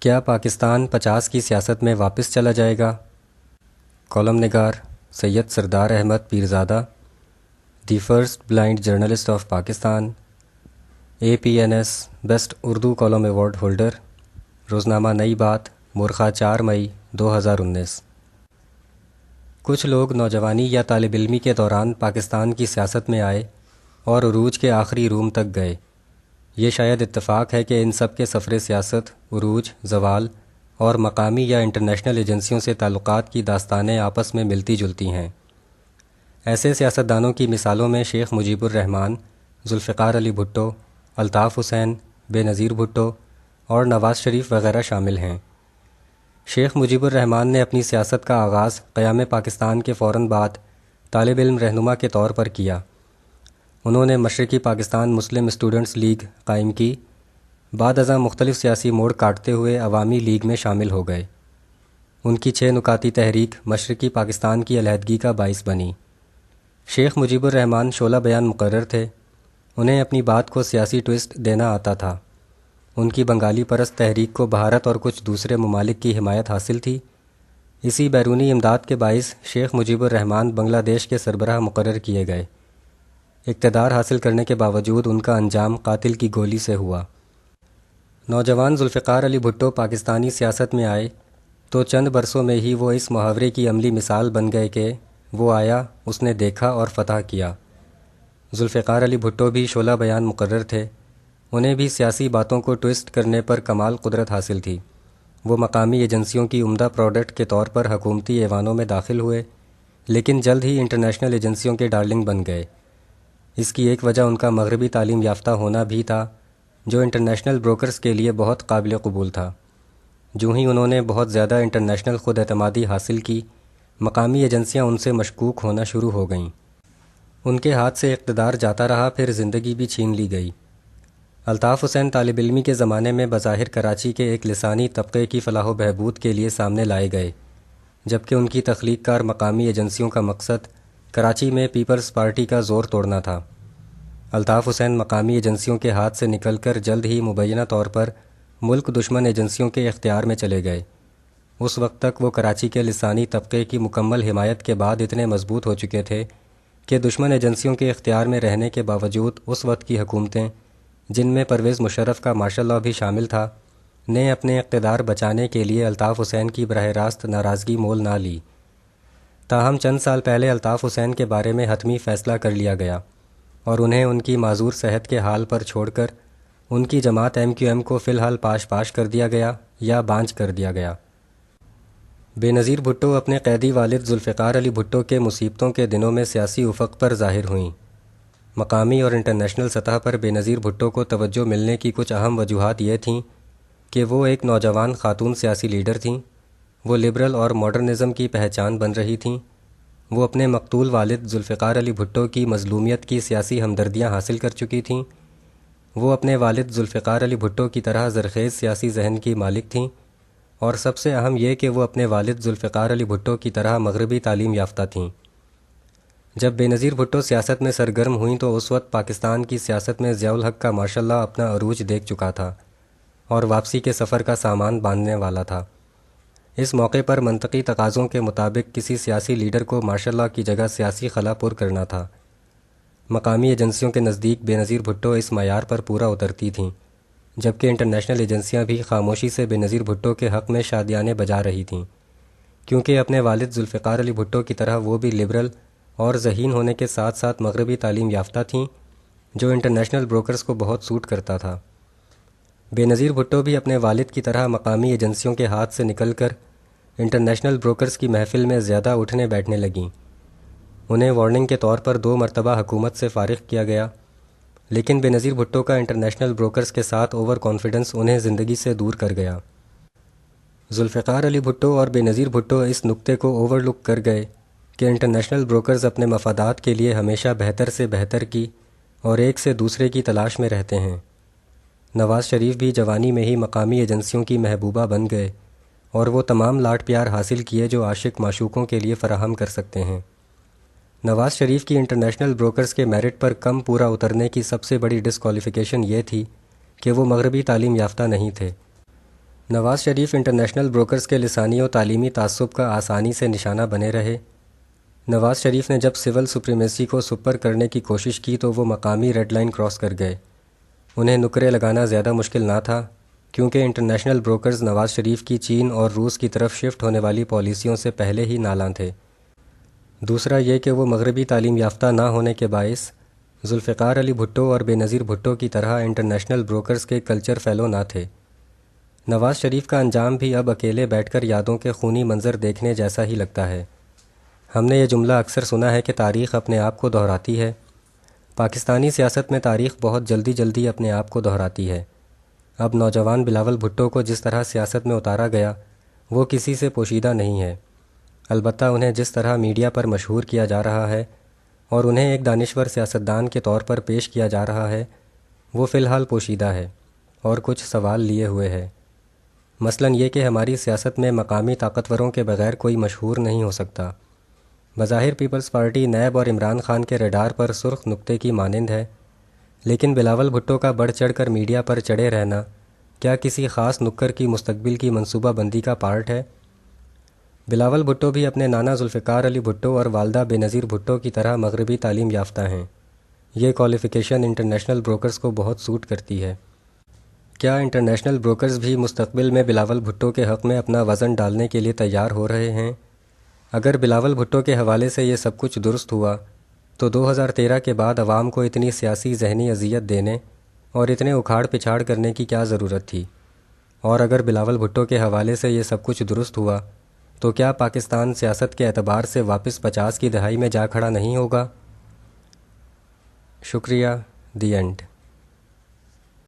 کیا پاکستان 50 کی سیاست میں واپس چلا جائے گا؟ کالم نگار Syed Sardar Ahmad Pirzada, the first blind journalist of Pakistan, APNS best Urdu column award holder, روزنامہ نئی بات، مورخہ 4 مئی 2019۔ کچھ لوگ نوجوانی یا طالب علمی کے دوران پاکستان کی سیاست میں آئے اور عروج کے آخری روم تک گئے۔ یہ شاید اتفاق ہے کہ ان سب کے سفر سیاست، عروج، زوال اور مقامی یا انٹرنیشنل ایجنسیوں سے تعلقات کی داستانیں آپس میں ملتی جلتی ہیں۔ ایسے سیاستدانوں کی مثالوں میں شیخ مجیب الرحمن، ذوالفقار علی بھٹو، الطاف حسین، بے نظیر بھٹو اور نواز شریف وغیرہ شامل ہیں۔ شیخ مجیب الرحمن نے اپنی سیاست کا آغاز قیام پاکستان کے فوراً بعد طالب علم رہنما کے طور پر کیا۔ انہوں نے مشرقی پاکستان مسلم اسٹوڈنٹس لیگ قائم کی، بعد ازاں مختلف سیاسی موڑ کاٹتے ہوئے عوامی لیگ میں شامل ہو گئے۔ ان کی 6 نکاتی تحریک مشرقی پاکستان کی علیحدگی کا باعث بنی۔ شیخ مجیب الرحمن شعلہ بیان مقرر تھے، انہیں اپنی بات کو سیاسی ٹوئسٹ دینا آتا تھا۔ ان کی بنگالی پرست تحریک کو بھارت اور کچھ دوسرے ممالک کی حمایت حاصل تھی۔ اسی بیرونی امداد کے باعث شیخ مجیب الرحمن بنگلہ دیش کے سربراہ مقرر کیے گئے۔ اقتدار حاصل کرنے کے باوجود ان کا انجام قاتل کی گولی سے ہوا۔ نوجوان ذوالفقار علی بھٹو پاکستانی سیاست میں آئے تو چند برسوں میں ہی وہ اس محاورے کی عملی مثال بن گئے کہ وہ آیا، اس نے دیکھا اور فتح کیا۔ ذوالفقار علی بھٹو بھی شعلہ بیان مقرر تھے، انہیں بھی سیاسی باتوں کو ٹوئسٹ کرنے پر کمال قدرت حاصل تھی۔ وہ مقامی ایجنسیوں کی عمدہ پروڈکٹ کے طور پر حکومتی ایوانوں میں داخل ہوئے، لیکن جلد ہی انٹرنیشنل ایجنسیوں کے ڈارلنگ بن گئے۔ اس کی ایک وجہ ان کا مغربی تعلیم یافتہ ہونا بھی تھا، جو انٹرنیشنل بروکرز کے لیے بہت قابل قبول تھا۔ جو ہی انہوں نے بہت زیادہ انٹرنیشنل خود اعتمادی حاصل کی، مقامی ایجنسیاں ان سے مشکوک ہونا شروع ہو گئیں۔ ان کے ہاتھ سے اقتدار جاتا رہا، پھر زندگی بھی چھین لی گئی۔ الطاف حسین طالب علمی کے زمانے میں بظاہر کراچی کے ایک لسانی طبقے کی فلاح و بہبود کے لیے سامنے لائے گئے، جبکہ ان کی تخلیق کار مقامی ایجنسیوں کا مقصد کراچی میں پیپلز پارٹی کا زور توڑنا تھا۔ الطاف حسین مقامی ایجنسیوں کے ہاتھ سے نکل کر جلد ہی مبینہ طور پر ملک دشمن ایجنسیوں کے اختیار میں چلے گئے۔ اس وقت تک وہ کراچی کے لسانی طبقے کی مکمل حمایت کے بعد اتنے مضبوط ہو چکے تھے کہ دشمن ایجنسیوں کے اختیار میں رہنے کے باوجود اس وقت کی حکومتیں، جن میں پرویز مشرف کا ماشاء اللہ بھی شامل تھا، نے اپنے اقتدار بچانے کے لیے الطاف حسین کی براہ راست ناراضگی مول نہ لی۔ تاہم چند سال پہلے الطاف حسین کے بارے میں حتمی فیصلہ کر لیا گیا اور انہیں ان کی معذور صحت کے حال پر چھوڑ کر ان کی جماعت MQM کو فی الحال پاش کر دیا گیا یا بانجھ کر دیا گیا۔ بے نظیر بھٹو اپنے قیدی والد ذوالفقار علی بھٹو کے مصیبتوں کے دنوں میں سیاسی افق پر ظاہر ہوئیں۔ مقامی اور انٹرنیشنل سطح پر بے نظیر بھٹو کو توجہ ملنے کی کچھ اہم وجوہات یہ تھیں کہ وہ ایک نوجوان خاتون سیاسی لیڈر تھیں، وہ لبرل اور ماڈرنزم کی پہچان بن رہی تھیں، وہ اپنے مقتول والد ذوالفقار علی بھٹو کی مظلومیت کی سیاسی ہمدردیاں حاصل کر چکی تھیں، وہ اپنے والد ذوالفقار علی بھٹو کی طرح زرخیز سیاسی ذہن کی مالک تھیں، اور سب سے اہم یہ کہ وہ اپنے والد ذوالفقار علی بھٹو کی طرح مغربی تعلیم یافتہ تھیں۔ جب بے نظیر بھٹو سیاست میں سرگرم ہوئیں تو اس وقت پاکستان کی سیاست میں ضیاء الحق کا ماشاءاللہ اپنا عروج دیکھ چکا تھا اور واپسی کے سفر کا سامان باندھنے والا تھا۔ اس موقع پر منطقی تقاضوں کے مطابق کسی سیاسی لیڈر کو ماشاءاللہ کی جگہ سیاسی خلا پر کرنا تھا۔ مقامی ایجنسیوں کے نزدیک بے نظیر بھٹو اس معیار پر پورا اترتی تھیں، جبکہ انٹرنیشنل ایجنسیاں بھی خاموشی سے بے نظیر بھٹو کے حق میں شادیانے بجا رہی تھیں، کیونکہ اپنے والد ذوالفقار علی بھٹو کی طرح وہ بھی لبرل اور ذہین ہونے کے ساتھ ساتھ مغربی تعلیم یافتہ تھیں، جو انٹرنیشنل بروکرز کو بہت سوٹ کرتا تھا۔ بے نظیر بھٹو بھی اپنے والد کی طرح مقامی ایجنسیوں کے ہاتھ سے نکل کر انٹرنیشنل بروکرز کی محفل میں زیادہ اٹھنے بیٹھنے لگیں۔ انہیں وارننگ کے طور پر 2 مرتبہ حکومت سے فارغ کیا گیا، لیکن بے نظیر بھٹو کا انٹرنیشنل بروکرز کے ساتھ اوور کانفیڈنس انہیں زندگی سے دور کر گیا۔ ذوالفقار علی بھٹو اور بے نظیر بھٹو اس نقطے کو اوور لک کر گئے کہ انٹرنیشنل بروکرز اپنے مفادات کے لیے ہمیشہ بہتر سے بہتر کی اور ایک سے دوسرے کی تلاش میں رہتے ہیں۔ نواز شریف بھی جوانی میں ہی مقامی ایجنسیوں کی محبوبہ بن گئے اور وہ تمام لاڈ پیار حاصل کیے جو عاشق معشوقوں کے لیے فراہم کر سکتے ہیں۔ نواز شریف کی انٹرنیشنل بروکرز کے میرٹ پر کم پورا اترنے کی سب سے بڑی ڈسکوالیفیکیشن یہ تھی کہ وہ مغربی تعلیم یافتہ نہیں تھے۔ نواز شریف انٹرنیشنل بروکرز کے لسانی و تعلیمی تعصب کا آسانی سے نشانہ بنے رہے۔ نواز شریف نے جب سول سپریمیسی کو سپر کرنے کی کوشش کی تو وہ مقامی ریڈ لائن کراس کر گئے۔ انہیں نکرے لگانا زیادہ مشکل نہ تھا، کیونکہ انٹرنیشنل بروکرز نواز شریف کی چین اور روس کی طرف شفٹ ہونے والی پالیسیوں سے پہلے ہی نالاں تھے۔ دوسرا یہ کہ وہ مغربی تعلیم یافتہ نہ ہونے کے باعث ذوالفقار علی بھٹو اور بے نظیر بھٹو کی طرح انٹرنیشنل بروکرز کے کلچر فیلو نہ تھے۔ نواز شریف کا انجام بھی اب اکیلے بیٹھ کر یادوں کے خونی منظر دیکھنے جیسا ہی لگتا ہے۔ ہم نے یہ جملہ اکثر سنا ہے کہ تاریخ اپنے آپ کو دہراتی ہے۔ پاکستانی سیاست میں تاریخ بہت جلدی اپنے آپ کو دہراتی ہے۔ اب نوجوان بلاول بھٹو کو جس طرح سیاست میں اتارا گیا وہ کسی سے پوشیدہ نہیں ہے، البتہ انہیں جس طرح میڈیا پر مشہور کیا جا رہا ہے اور انہیں ایک دانشور سیاستدان کے طور پر پیش کیا جا رہا ہے وہ فی الحال پوشیدہ ہے اور کچھ سوال لیے ہوئے ہے۔ مثلاً یہ کہ ہماری سیاست میں مقامی طاقتوروں کے بغیر کوئی مشہور نہیں ہو سکتا۔ بظاہر پیپلز پارٹی نیب اور عمران خان کے ریڈار پر سرخ نقطے کی مانند ہے، لیکن بلاول بھٹو کا بڑھ چڑھ کر میڈیا پر چڑھے رہنا کیا کسی خاص نکر کی مستقبل کی منصوبہ بندی کا پارٹ ہے؟ بلاول بھٹو بھی اپنے نانا ذوالفقار علی بھٹو اور والدہ بے نظیر بھٹو کی طرح مغربی تعلیم یافتہ ہیں۔ یہ کوالیفیکیشن انٹرنیشنل بروکرز کو بہت سوٹ کرتی ہے۔ کیا انٹرنیشنل بروکرز بھی مستقبل میں بلاول بھٹو کے حق میں اپنا وزن ڈالنے کے لیے تیار ہو رہے ہیں؟ اگر بلاول بھٹو کے حوالے سے یہ سب کچھ درست ہوا تو 2013 کے بعد عوام کو اتنی سیاسی ذہنی اذیت دینے اور اتنے اکھاڑ پچھاڑ کرنے کی کیا ضرورت تھی؟ اور اگر بلاول بھٹو کے حوالے سے یہ سب کچھ درست ہوا تو کیا پاکستان سیاست کے اعتبار سے واپس 50 کی دہائی میں جا کھڑا نہیں ہوگا؟ شکریہ، دی اینڈ۔